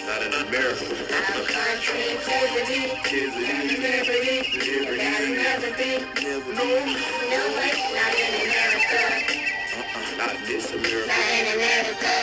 Not in America. Our country is liberty. That'll never be. No way, not in America. Not this America. Not in America.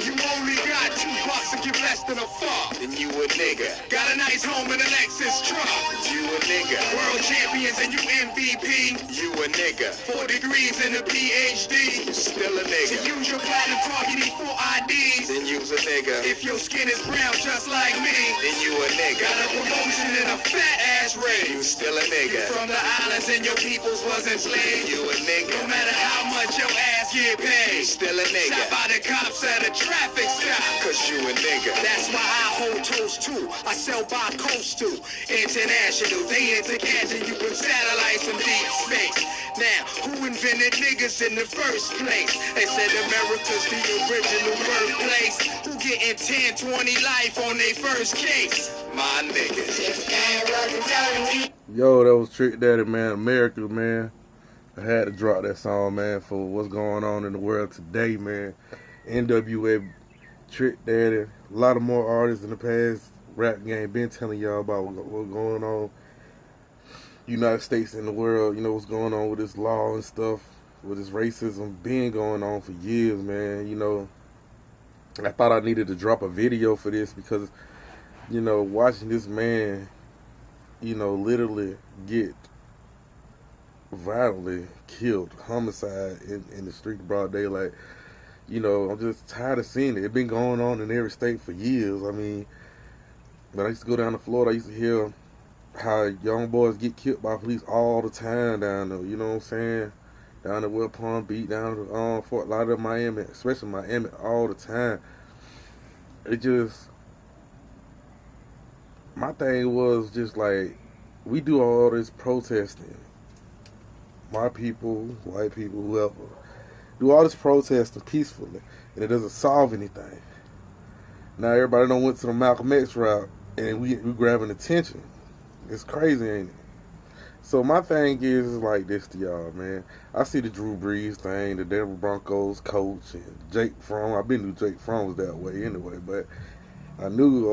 You only got $2 to give less than a fuck. Then you a nigga. Got a nice home and a Lexus truck. You a nigga. World champions and you MVP. You a nigga. 4 degrees and a PhD. You still a To nigga. use your platinum card, you need 4 IDs. Then you's a nigga. If your skin is brown just like me, Then you a nigga. got a promotion and a fat ass You raise. still a nigga. From the islands and your peoples was enslaved. You a No nigga. matter how much your ass get You paid. still a Shot nigga. by the cops at a traffic stop. Cause you a nigga. That's why I hold toast too. I sell by coast too. International, they into catching you with satellites from deep space. Now, who invented niggas in the first place? They said America's the original birthplace. Who getting 10, 20 life on their first case? My niggas. This man wasn't telling me. Yo, that was Trick Daddy, man. Amerrikkka, man. I had to drop that song, man, for what's going on in the world today, man. NWA, Trick Daddy, a lot of more artists in the past rap game been telling y'all about what's going on United States and the world, you know, what's going on with this law and stuff, with this racism been going on for years, man. You know, I thought I needed to drop a video for this because, you know, watching this man, you know, literally get violently killed, homicide in the street broad daylight. You know, I'm just tired of seeing it. It's been going on in every state for years. I mean, when I used to go down to Florida, I used to hear how young boys get killed by police all the time down there. You know what I'm saying? Down at West Palm Beach, down to Fort Lauderdale, Miami, especially Miami, all the time. It just, my thing was just like, we do all this protesting. My people, white people, whoever, do all this protesting peacefully, and it doesn't solve anything. Now everybody done went to the Malcolm X route, and we grabbing attention. It's crazy, ain't it? So my thing is like this to y'all, man. I see the Drew Brees thing, the Denver Broncos coach, and Jake Fromm. I been knew Jake Fromm was that way anyway, but I knew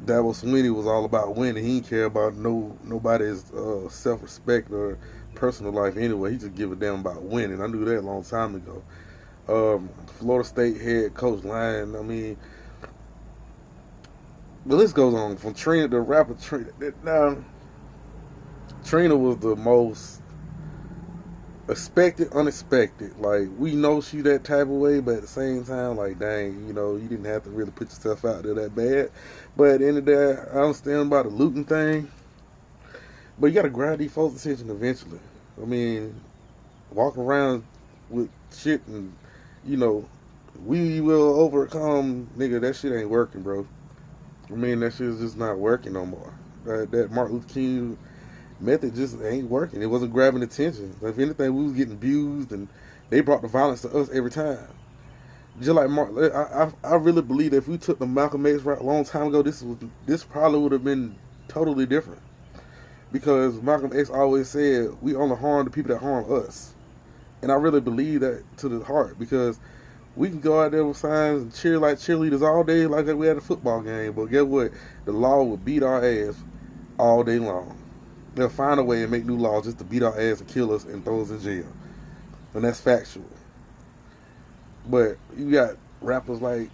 Dabo Swinney was all about winning. He didn't care about nobody's self-respect or personal life anyway. He just give a damn about winning. I knew that a long time ago. Florida State head coach Lyon, I mean, the list goes on from Trina, the rapper Trina. Now, Trina was the most expected, unexpected. Like, we know she that type of way, but at the same time, like, dang, you know, you didn't have to really put yourself out there that bad. But at the end of the day, I understand about the looting thing, but you got to grab these folks' attention eventually. I mean, walk around with shit and, you know, we will overcome, nigga, that shit ain't working, bro. I mean, that shit is just not working no more. That Martin Luther King method just ain't working. It wasn't grabbing attention. If anything, we was getting abused, and they brought the violence to us every time. Just like Martin, I really believe that if we took the Malcolm X route a long time ago, this probably would have been totally different. Because Malcolm X always said, we only harm the people that harm us. And I really believe that to the heart, because we can go out there with signs and cheer like cheerleaders all day like we had a football game, but guess what? The law will beat our ass all day long. They'll find a way and make new laws just to beat our ass and kill us and throw us in jail. And that's factual. But you got rappers like,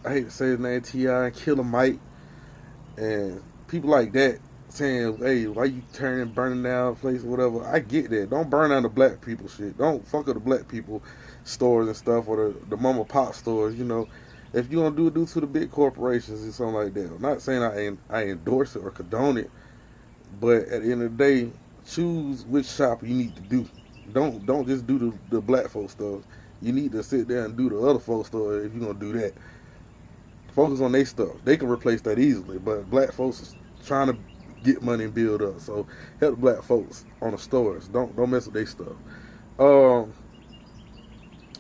I hate to say his name, T.I. and Killer Mike, and people like that saying, hey, why you burning down the place or whatever. I get that. Don't burn down the black people shit. Don't fuck up the black people stores and stuff, or the mom and pop stores, you know. If you're going to do it to the big corporations and something like that. I'm not saying I endorse it or condone it, but at the end of the day, choose which shop you need to do. Don't just do the black folk stuff. You need to sit there and do the other folk stuff if you're going to do that. Focus on their stuff. They can replace that easily, but black folks is trying to get money and build up. So help the black folks on the stores. Don't mess with their stuff.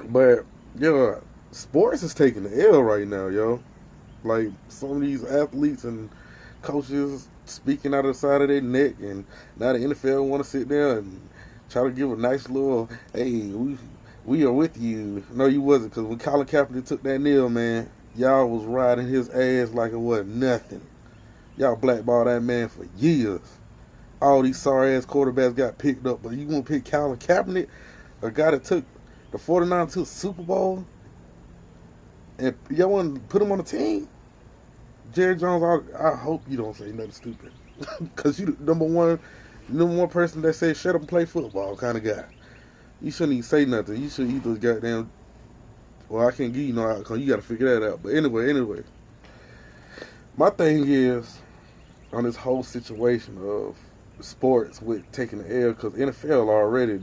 But yeah, sports is taking the L right now, yo. Like, some of these athletes and coaches speaking out of the side of their neck, and now the NFL want to sit there and try to give a nice little, hey, we are with you. No, you wasn't, because when Colin Kaepernick took that knee, man, y'all was riding his ass like it wasn't nothing. Y'all blackballed that man for years. All these sorry ass quarterbacks got picked up, but you want to pick Colin Kaepernick, a guy that took the 49 to the Super Bowl, and y'all want to put him on the team? Jerry Jones, I hope you don't say nothing stupid, because you the number one person that says shut up and play football kind of guy. You shouldn't even say nothing. You should either goddamn. Well, I can't give you no outcome. You got to figure that out. But anyway, my thing is on this whole situation of sports with taking the L, because NFL already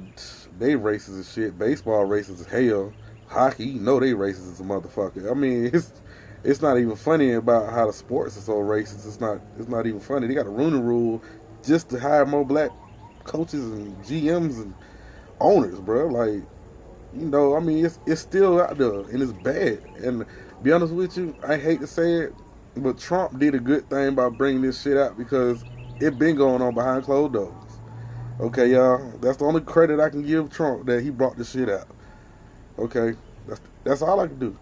they racist as shit. Baseball racist as hell. Hockey, you know they racist as a motherfucker. I mean, it's not even funny about how the sports are so racist. It's not even funny. They got a Rooney Rule just to hire more black coaches and GMs and owners, bro. Like, you know, I mean, it's still out there and it's bad. And to be honest with you, I hate to say it, but Trump did a good thing by bringing this shit out because it been going on behind closed doors. Okay, y'all, that's the only credit I can give Trump, that he brought this shit out. Okay, that's all I can do,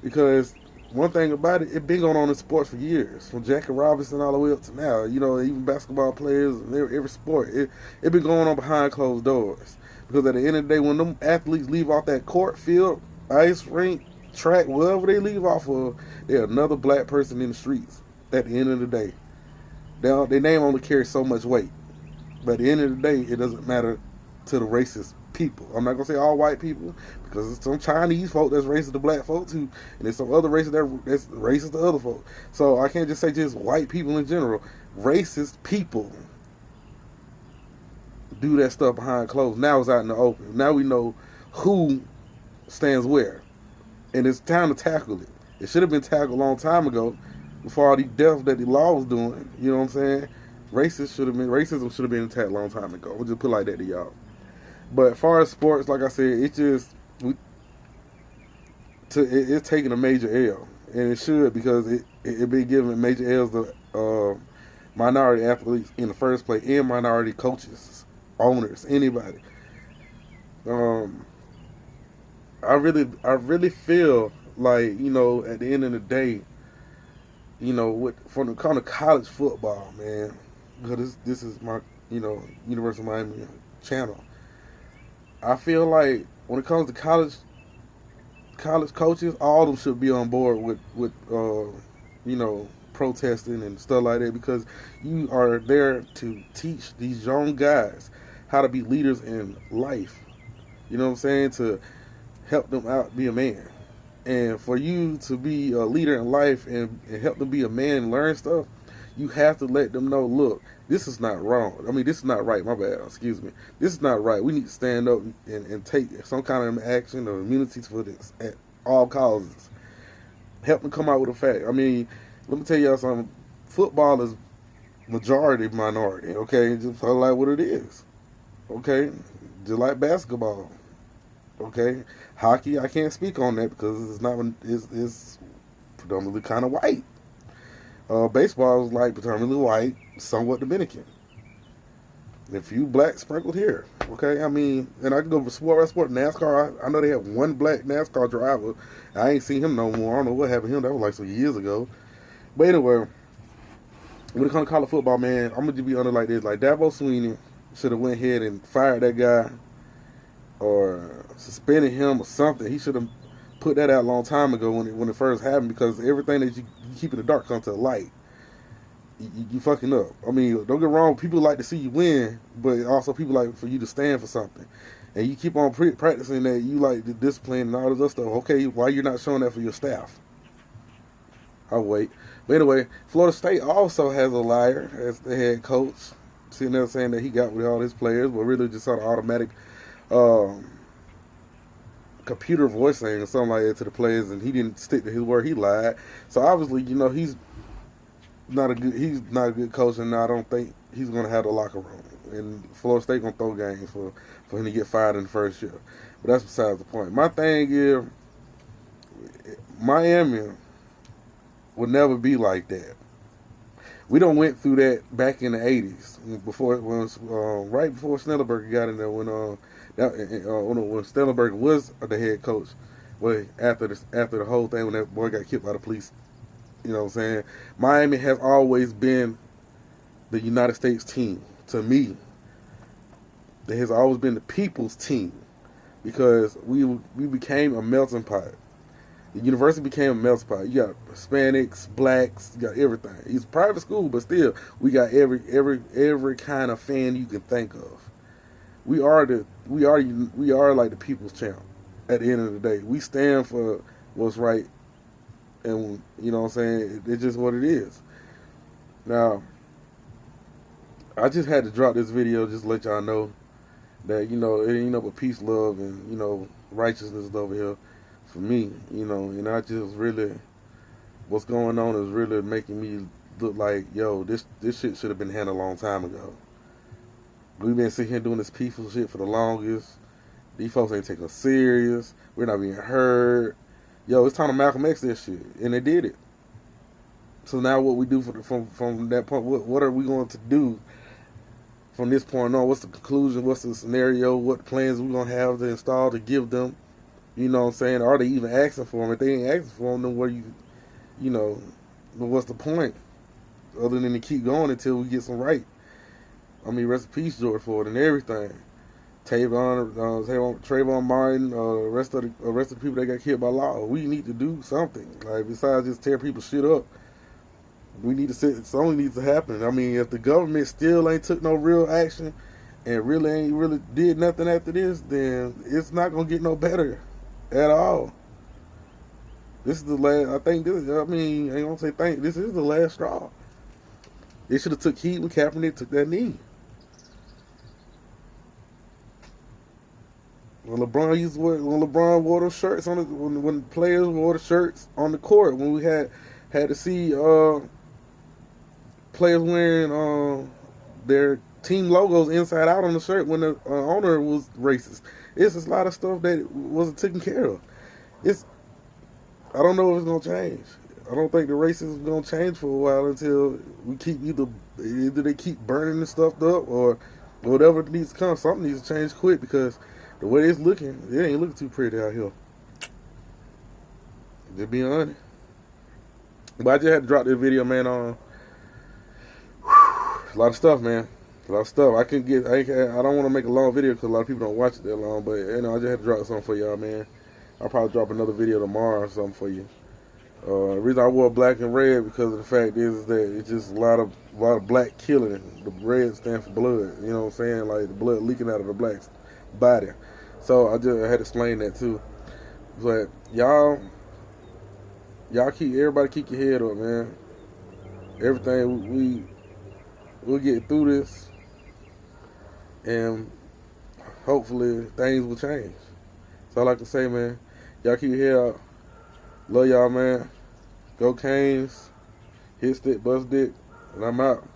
because one thing about it, it been going on in sports for years, from Jackie Robinson all the way up to now. You know, even basketball players, every sport, it been going on behind closed doors. Because at the end of the day, when them athletes leave off that court, field, ice rink, track, wherever they leave off of, they're another black person in the streets. At the end of the day, their name only carries so much weight. But at the end of the day, it doesn't matter to the racist people. I'm not gonna say all white people, because there's some Chinese folk that's racist to black folk too, and there's some other races that's racist to other folk. So I can't just say just white people in general. Racist people do that stuff behind closed. Now it's out in the open. Now we know who stands where, and it's time to tackle it. It should have been tackled a long time ago, before all the death that the law was doing. You know what I'm saying? Racism should have been attacked a long time ago. We'll just put it like that to y'all. But as far as sports, like I said, it's taking a major L, and it should, because it been giving major L's to minority athletes in the first place, and minority coaches, owners, anybody. I really feel like, you know, at the end of the day, you know, from the kind of college football, man, because this is my, you know, University of Miami channel. I feel like when it comes to college coaches, all of them should be on board with you know, protesting and stuff like that, because you are there to teach these young guys how to be leaders in life. You know what I'm saying? To help them out be a man. And for you to be a leader in life and help them be a man and learn stuff, you have to let them know, look, this is not wrong. I mean, this is not right. My bad. Excuse me. This is not right. We need to stand up and take some kind of action or immunity for this at all causes. Help them come out with a fact. I mean, let me tell y'all something. Football is majority minority, okay? Just like what it is, okay? Just like basketball, okay? Hockey, I can't speak on that because it's predominantly kind of white. Baseball is like predominantly white, somewhat Dominican. A few black sprinkled here, okay? I mean, and I can go for sport. NASCAR, I know they have one black NASCAR driver. I ain't seen him no more. I don't know what happened to him. That was like some years ago. But anyway, when it comes to college football, man, I'm going to be under like this. Like, Dabo Swinney should have went ahead and fired that guy or suspended him or something. He should have put that out a long time ago when it first happened, because everything that you keep in the dark comes to the light. You fucking up. I mean, don't get wrong. People like to see you win, but also people like for you to stand for something. And you keep on practicing that you like the discipline and all this other stuff. Okay, why you're not showing that for your staff? I'll wait. But anyway, Florida State also has a liar as the head coach, sitting there saying that he got with all his players, but really just on automatic computer voicing or something like that to the players, and he didn't stick to his word. He lied. So obviously, you know, he's not a good coach, and I don't think he's going to have the locker room. And Florida State going to throw games for him to get fired in the first year. But that's besides the point. My thing is, Miami would never be like that. We don't went through that back in the 80s, right before Snellenberger got in there, when Snellenberger was the head coach. Well, after the whole thing when that boy got killed by the police. You know what I'm saying? Miami has always been the United States team. To me, it has always been the people's team because we became a melting pot. The university became a melting pot. You got Hispanics, blacks, you got everything. It's a private school, but still, we got every kind of fan you can think of. We are like the people's champ. At the end of the day, we stand for what's right, and you know what I'm saying. It's just what it is. Now, I just had to drop this video just to let y'all know that, you know, it ain't no but peace, love, and, you know, righteousness over here for me, you know, and I just really, what's going on is really making me look like, yo, this shit should have been handled a long time ago. We've been sitting here doing this peaceful shit for the longest. These folks ain't taking us serious. We're not being heard. Yo, it's time to Malcolm X this shit, and they did it. So now what we do from that point, what are we going to do from this point on? What's the conclusion? What's the scenario? What plans we going to have to install to give them? You know what I'm saying? Are they even asking for them? If they ain't asking for them, then what you know, what's the point? Other than to keep going until we get some right. I mean, rest in peace, George Floyd and everything. Trayvon Martin, the rest of the people that got killed by law. We need to do something. Like, besides just tear people's shit up. We need to something needs to happen. I mean, if the government still ain't took no real action and really ain't did nothing after this, then it's not gonna get no better at all. This is the last. I ain't gonna say think. This is the last straw. They should have took heat when Kaepernick took that knee. When LeBron wore those shirts when players wore the shirts on the court, when we had to see players wearing their team logos inside out on the shirt when the owner was racist. It's just a lot of stuff that wasn't taken care of. I don't know if it's gonna change. I don't think the racism is gonna change for a while until we keep either they keep burning the stuff up or whatever needs to come. Something needs to change quick because the way it's looking, it ain't looking too pretty out here. Just being honest. But I just had to drop this video, man, on a lot of stuff, man. A lot of stuff. I don't want to make a long video because a lot of people don't watch it that long, but, you know, I just had to drop something for y'all, man. I'll probably drop another video tomorrow or something for you. The reason I wore black and red because of the fact is that it's just a lot of black killing. The red stands for blood. You know what I'm saying? Like the blood leaking out of the black's body. So I had to explain that too. But everybody keep your head up, man. Everything we'll get through this, and hopefully things will change. That's all I can say, man. Y'all keep your head up. Love y'all, man. Go Canes. Hit stick, bust dick. And I'm out.